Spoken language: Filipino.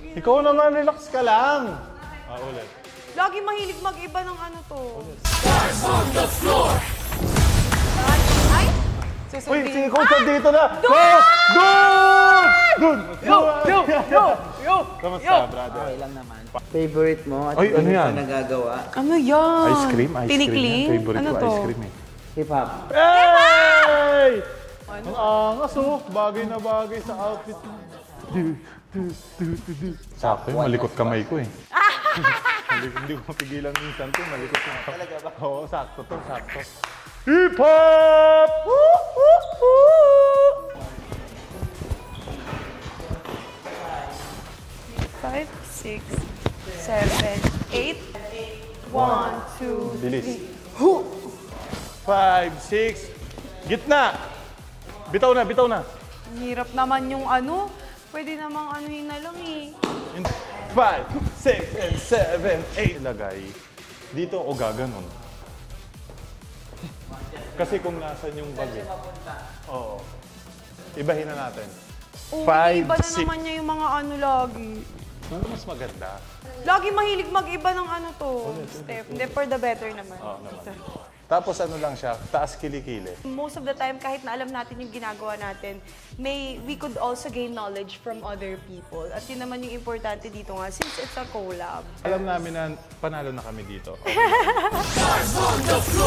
Ikaw naman, relax ka lang. Ulit. Lagi mahilig mag-iba ng ano to. Stars on the floor! Ay! Uy, Susundin. si Coach dito na! Coach! Doon! Doon! Yo! Kamusta, brother? Okay lang naman. Favorite mo at Ay, ano hindi yan? pa nagagawa? Ano yan? Ice cream? Ice Tinikling? cream. Favorite Ano ko, to? ice cream eh. Hip-hop. Hey! Ang angas oh. Bagay na bagay sa outfit mo. Sakto yun, malikot kamay ko eh. Hindi ko mapigilan minsan to, malikot yung kamay. Talaga ba? Oo, sakto to, sakto. Hip-hop! 5, 6, 7, 8. 1, 2, Bilis. 3. 5, 6. Gitna! Bitaw na, bitaw na. Ang hirap naman yung ano. Pwede namang anuhin na lang eh. 5, 6, and 7, 8. Ilagay. Dito o gaganon. Kasi kung nasan yung bag eh. Oo. Ibahin na natin. Oo, 5, iba na 6. naman niya yung mga ano lagi. Ano mas maganda? Lagi mahilig mag-iba ng ano to. Step. Hindi, for the better naman. Oo naman. Tapos ano lang siya, taas kilikili. Most of the time, kahit na alam natin yung ginagawa natin, we could also gain knowledge from other people. At yun naman yung importante dito nga, since it's a collab. Alam namin na panalo na kami dito. Okay. Stars on the floor!